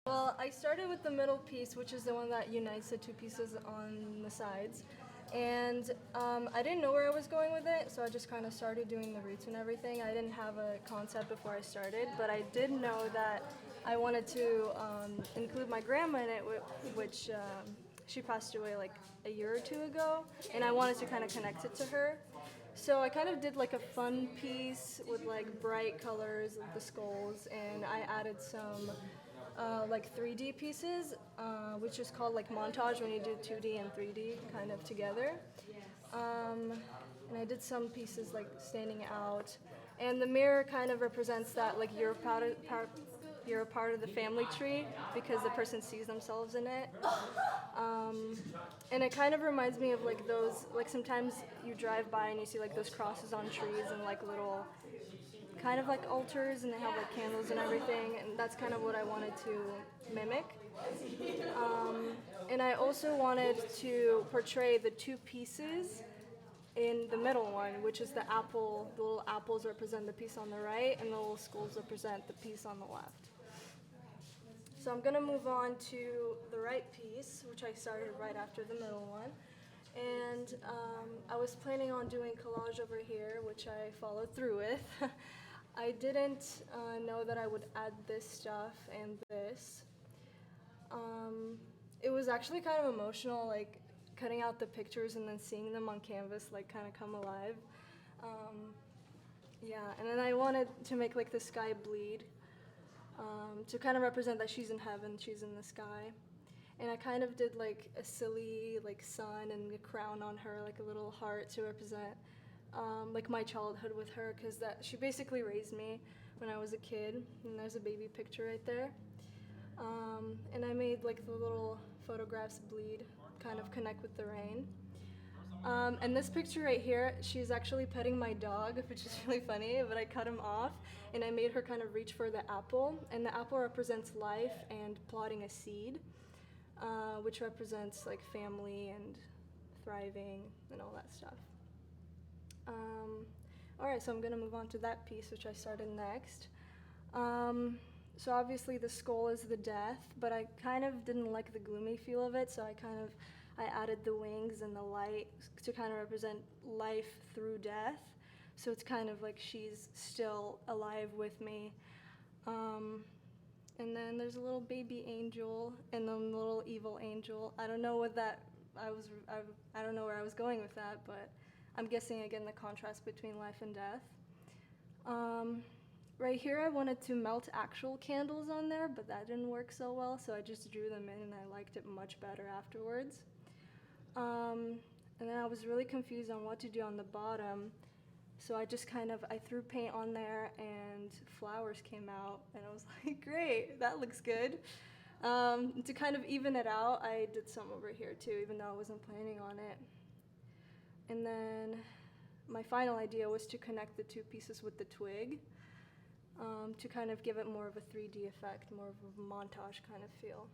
Well, I started with the middle piece, which is the one that unites the two pieces on the sides. And I didn't know where I was going with it, so I just kind of started doing the roots and everything. I didn't have a concept before I started, but I did know that I wanted to include my grandma in it, which she passed away like a year or two ago, and I wanted to kind of connect it to her. So I kind of did like a fun piece with like bright colors of the skulls, and I added some like 3D pieces, which is called like montage when you do 2D and 3D kind of together. And I did some pieces like standing out, and the mirror kind of represents that like you're a part of the family tree because the person sees themselves in it. And it kind of reminds me of like those, like sometimes you drive by and you see like those crosses on trees and like little kind of like altars, and they have like candles and everything, and that's kind of what I wanted to mimic. And I also wanted to portray the two pieces in the middle one, which is the apple. The little apples represent the piece on the right, and the little skulls represent the piece on the left. So I'm gonna move on to the right piece, which I started right after the middle one. And I was planning on doing collage over here, which I followed through with. I didn't know that I would add this stuff and this. It was actually kind of emotional, like cutting out the pictures and then seeing them on canvas like kind of come alive. Yeah, and then I wanted to make like the sky bleed to kind of represent that she's in heaven, she's in the sky. And I kind of did like a silly like sun and a crown on her, like a little heart to represent like my childhood with her, because that she basically raised me when I was a kid, and there's a baby picture right there. And I made like the little photographs bleed, kind of connect with the rain. And this picture right here, she's actually petting my dog, which is really funny, but I cut him off and I made her kind of reach for the apple, and the apple represents life and plotting a seed, which represents like family and thriving and all that stuff. Alright, so I'm gonna move on to that piece, which I started next. So obviously the skull is the death, but I kind of didn't like the gloomy feel of it, so I added the wings and the light to kind of represent life through death. So it's kind of like she's still alive with me. And then there's a little baby angel and then a little evil angel. I don't know what that, I don't know where I was going with that, but I'm guessing again the contrast between life and death. Right here I wanted to melt actual candles on there, but that didn't work so well, so I just drew them in and I liked it much better afterwards. And then I was really confused on what to do on the bottom, so I just I threw paint on there and flowers came out, and I was like, great, that looks good. To kind of even it out, I did some over here too, even though I wasn't planning on it. And then my final idea was to connect the two pieces with the twig, to kind of give it more of a 3D effect, more of a montage kind of feel.